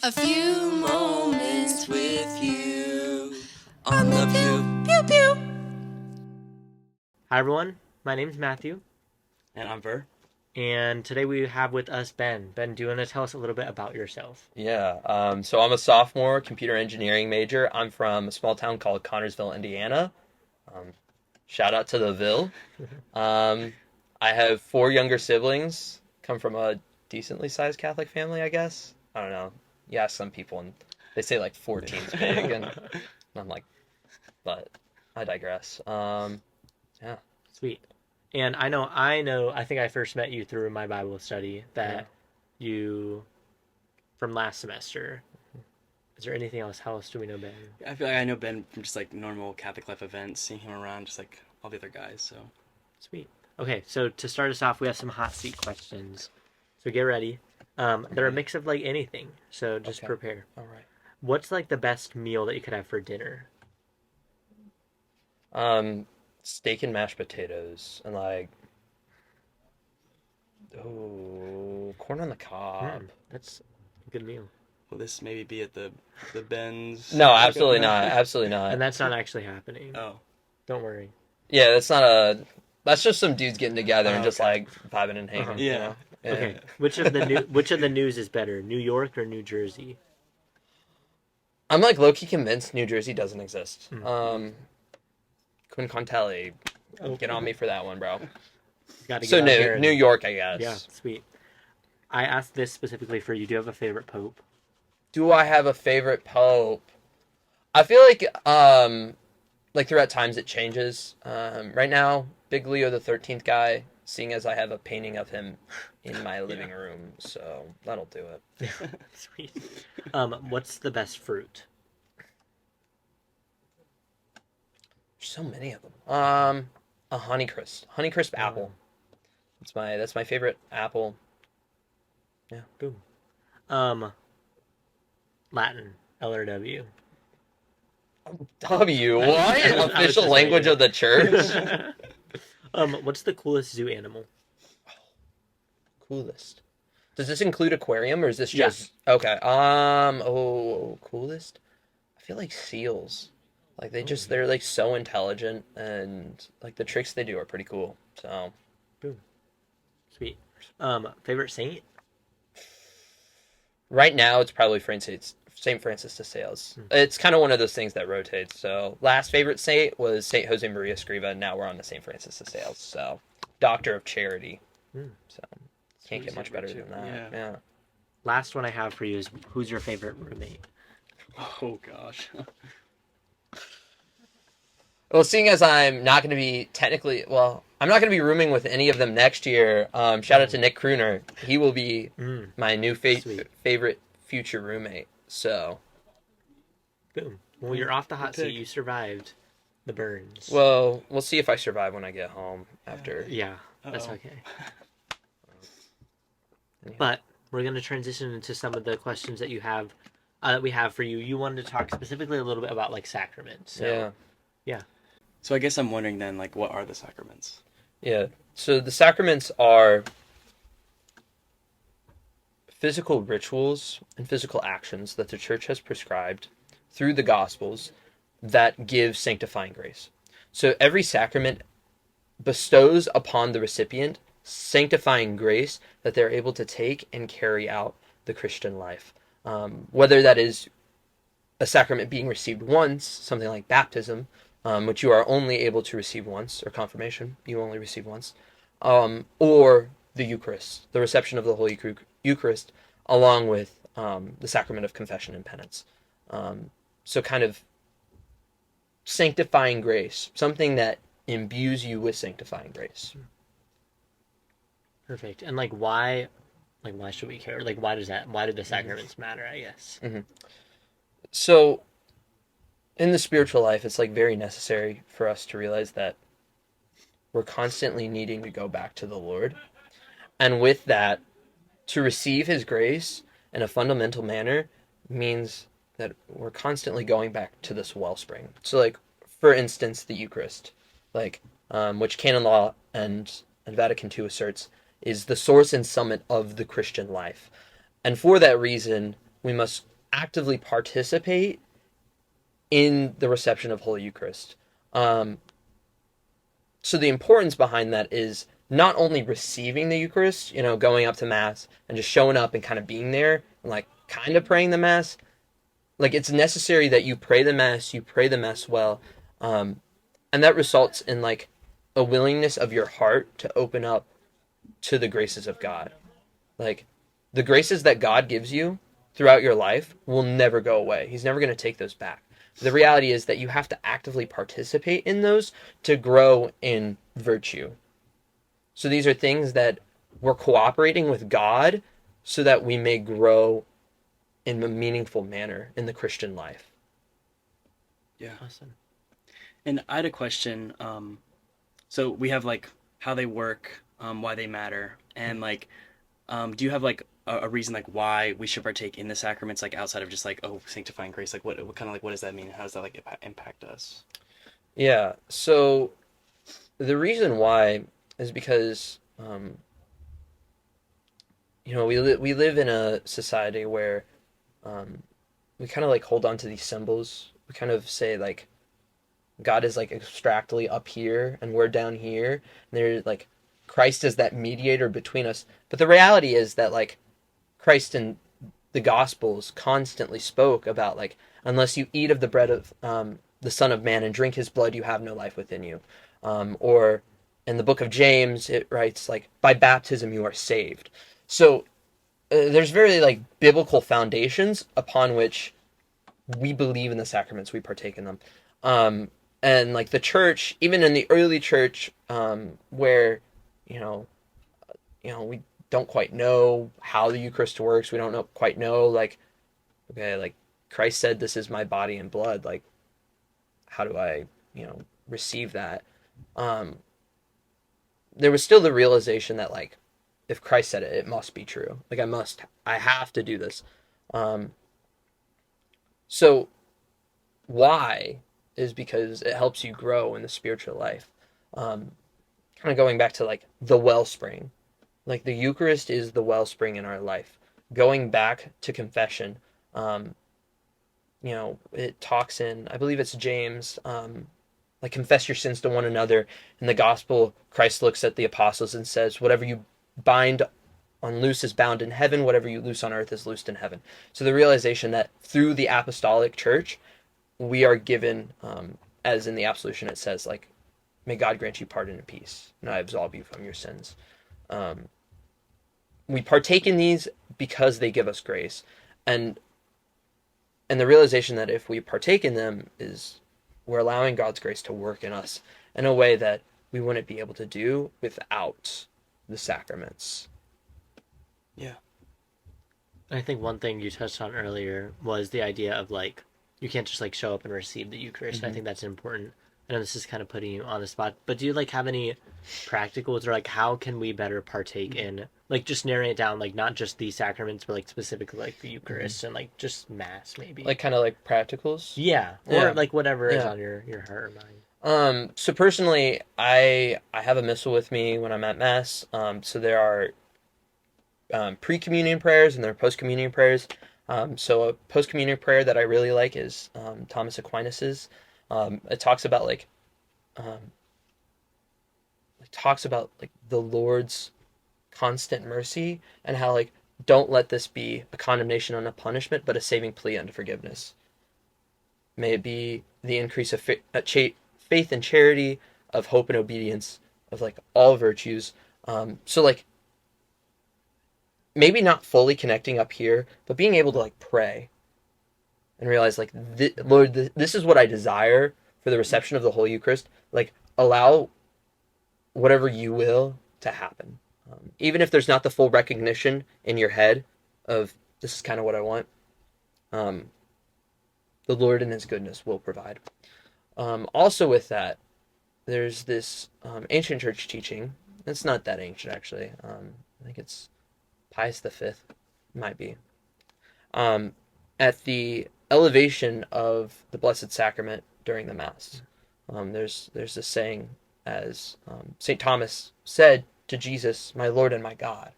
A few moments with you on the pew, pew, pew. Hi everyone, my name's Matthew. And I'm Ver. And today we have with us Ben. Ben, do you want to tell us a little bit about yourself? Yeah, so I'm a sophomore computer engineering major. I'm from a small town called Connersville, Indiana. Shout out to the Ville. I have 4 younger siblings, come from a decently sized Catholic family, I guess. I don't know. You ask some people and they say like 14's big, and I'm like, but I digress. Yeah. Sweet. And I think I first met you through my Bible study that you, from last semester. Is there anything else? How else do we know Ben? I feel like I know Ben from just like normal Catholic life events, seeing him around just like all the other guys, so. Sweet. Okay, so to start us off, we have some hot seat questions. So get ready. They're a mix of like anything, so just prepare. All right. What's like the best meal that you could have for dinner? Steak and mashed potatoes, and like, corn on the cob. That's a good meal. Will this maybe be at the Ben's? No, absolutely not. Absolutely not. And that's not actually happening. Oh. Don't worry. Yeah, that's just some dudes getting together and just like vibing and hanging. Yeah. You know? Yeah. Okay. Which of the news is better, New York or New Jersey? I'm like low-key convinced New Jersey doesn't exist. Quinn Contelli, get on me for that one, bro. So New York, I guess. Yeah, sweet. I asked this specifically for you. Do you have a favorite pope? Do I have a favorite pope? I feel like throughout times it changes. Right now, big Leo the 13th guy, seeing as I have a painting of him in my living room, so that'll do it. Sweet. What's the best fruit? There's so many of them. A Honeycrisp apple. That's my favorite apple. Yeah. Boom. Latin, L or W. W, what? Official language of the church? What's the coolest zoo animal? Coolest. Does this include aquarium or is this just okay? Coolest. I feel like seals. Like they're like so intelligent, and like the tricks they do are pretty cool. So, boom. Sweet. Favorite saint? Right now it's probably Saint Francis de Sales. It's kind of one of those things that rotates. So last favorite saint was Saint Jose Maria Escriva. Now we're on to Saint Francis de Sales. So Doctor of Charity. So can't get much better than that. Yeah. Last one I have for you is, who's your favorite roommate? Oh gosh. Well, seeing as I'm not going to be I'm not going to be rooming with any of them next year. Shout out to Nick Kruner. He will be my new favorite future roommate. So, boom. Well, you're off the hot seat. You survived the burns. Well, we'll see if I survive when I get home after. Yeah, that's okay. But we're going to transition into some of the questions that you have, that we have for you. You wanted to talk specifically a little bit about like sacraments. So, yeah. So I guess I'm wondering then, like, what are the sacraments? Yeah. So the sacraments are physical rituals and physical actions that the church has prescribed through the Gospels that give sanctifying grace. So every sacrament bestows upon the recipient sanctifying grace that they're able to take and carry out the Christian life. Whether that is a sacrament being received once, something like baptism, which you are only able to receive once, or confirmation, you only receive once, or the Eucharist, the reception of the Holy Eucharist, along with the sacrament of confession and penance. So kind of sanctifying grace, something that imbues you with sanctifying grace. Perfect. And why should we care? Why do the sacraments matter, I guess? Mm-hmm. So, in the spiritual life, it's very necessary for us to realize that we're constantly needing to go back to the Lord. And with that, to receive His grace in a fundamental manner means that we're constantly going back to this wellspring. So, for instance, the Eucharist, which canon law and Vatican II asserts is the source and summit of the Christian life. And for that reason, we must actively participate in the reception of Holy Eucharist. So the importance behind that is not only receiving the Eucharist, going up to Mass and just showing up and kind of being there and like kind of praying the Mass. Like it's necessary that you pray the Mass well, and that results in like a willingness of your heart to open up to the graces of God. Like the graces that God gives you throughout your life will never go away. He's never going to take those back. The reality is that you have to actively participate in those to grow in virtue. So these are things that we're cooperating with God so that we may grow in a meaningful manner in the Christian life. Yeah. Awesome. And I had a question. So we have like how they work, why they matter, and like, do you have like a reason like why we should partake in the sacraments, like outside of just like sanctifying grace? Like what kind of like what does that mean? How does that like impact us? Yeah, so the reason why is because we live in a society where we kind of like hold on to these symbols. We kind of say like God is like abstractly up here and we're down here. And they're like Christ is that mediator between us. But the reality is that like Christ in the Gospels constantly spoke about like unless you eat of the bread of the Son of Man and drink his blood, you have no life within you. Or in the book of James, it writes like by baptism you are saved. So there's very like biblical foundations upon which we believe in the sacraments, we partake in them. And like the church, even in the early church, where you know we don't quite know how the Eucharist works. We don't quite know like, okay, like Christ said, "This is my body and blood." Like, how do I receive that? There was still the realization that like, if Christ said it, it must be true. Like I have to do this. So why is because it helps you grow in the spiritual life. Kind of going back to like the wellspring, like the Eucharist is the wellspring in our life. Going back to confession, it talks in, I believe it's James, like confess your sins to one another. In the gospel, Christ looks at the apostles and says, whatever you bind on loose is bound in heaven, whatever you loose on earth is loosed in heaven. So the realization that through the apostolic church, we are given, as in the absolution it says, like, may God grant you pardon and peace, and I absolve you from your sins. We partake in these because they give us grace, and the realization that if we partake in them is we're allowing God's grace to work in us in a way that we wouldn't be able to do without the sacraments. Yeah. I think one thing you touched on earlier was the idea of like you can't just like show up and receive the Eucharist. Mm-hmm. I think that's important. I know this is kind of putting you on the spot, but do you like have any practicals or like how can we better partake in like just narrowing it down, like not just these sacraments, but like specifically like the Eucharist and like just Mass maybe? Like kind of like practicals? Yeah. Or like whatever is on your heart or mind. So personally, I have a missal with me when I'm at Mass. So there are pre-communion prayers and there are post-communion prayers. So a post-communion prayer that I really like is Thomas Aquinas's. It talks about like the Lord's constant mercy and how like don't let this be a condemnation and a punishment, but a saving plea unto forgiveness. May it be the increase of faith and charity, of hope and obedience, of like all virtues. So like maybe not fully connecting up here, but being able to like pray and realize like, Lord, this is what I desire for the reception of the Holy Eucharist. Like allow whatever you will to happen. Even if there's not the full recognition in your head of this is kind of what I want, the Lord in his goodness will provide. Also with that, there's this ancient church teaching. It's not that ancient actually. I think it's Pius V, might be. At the elevation of the Blessed Sacrament during the Mass, there's this saying as St. Thomas said to Jesus, "My Lord and my God,"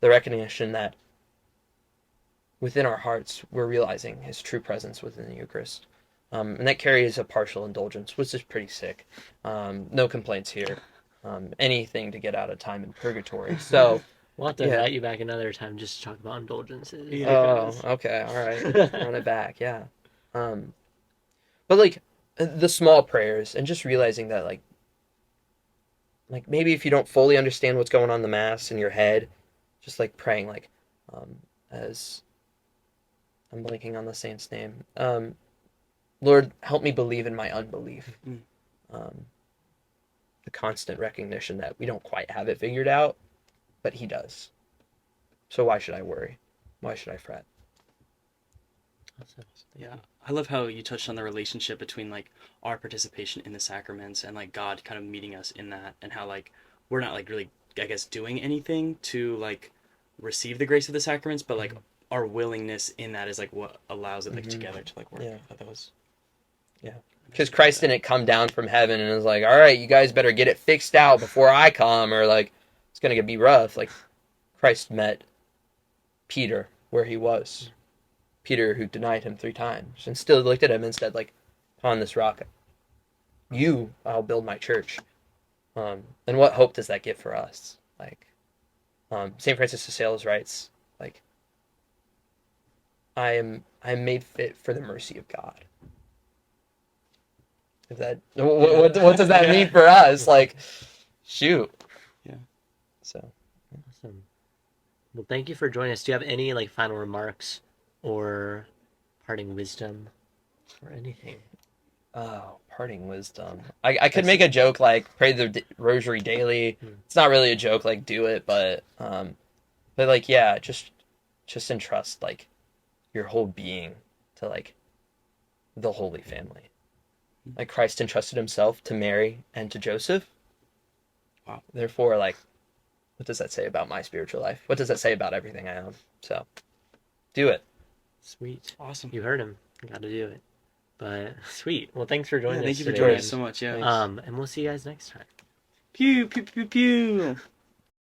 the recognition that within our hearts, we're realizing his true presence within the Eucharist. And that carries a partial indulgence, which is pretty sick. No complaints here. Anything to get out of time in purgatory. So, We'll have to Yeah. invite you back another time just to talk about indulgences. Yeah. oh, okay, all right, run it back, yeah. But like the small prayers, and just realizing that like maybe if you don't fully understand what's going on in the mass in your head, just like praying like, as I'm blanking on the saint's name. Lord, help me believe in my unbelief. Mm. The constant recognition that we don't quite have it figured out, but he does. So why should I worry? Why should I fret? Awesome. Yeah, I love how you touched on the relationship between like our participation in the sacraments and like God kind of meeting us in that, and how like we're not like really, I guess, doing anything to like receive the grace of the sacraments, but like our willingness in that is like what allows it like together to like work. Yeah. I thought that was Because Christ didn't come down from heaven and was like, all right, you guys better get it fixed out before I come, or like, it's going to be rough. Like, Christ met Peter where he was. Peter, who denied him 3 times, and still looked at him and said, like, upon this rock, I'll build my church. And what hope does that give for us? Like, St. Francis de Sales writes, like, I am made fit for the mercy of God. If that, what does that mean for us? Like, shoot. Yeah. So. Awesome. Well, thank you for joining us. Do you have any like final remarks or parting wisdom or anything? Oh, parting wisdom. I could make a joke like pray the rosary daily. It's not really a joke, like do it, but like yeah, just entrust like your whole being to like the Holy Family. Like Christ entrusted himself to Mary and to Joseph. Wow. Therefore, like, what does that say about my spiritual life? What does that say about everything I am? So, do it. Sweet. awesome. You heard him. You got to do it. But sweet. Well, thanks for joining us. Thank you for today. joining us so much. Yeah. And we'll see you guys next time. Pew pew pew pew.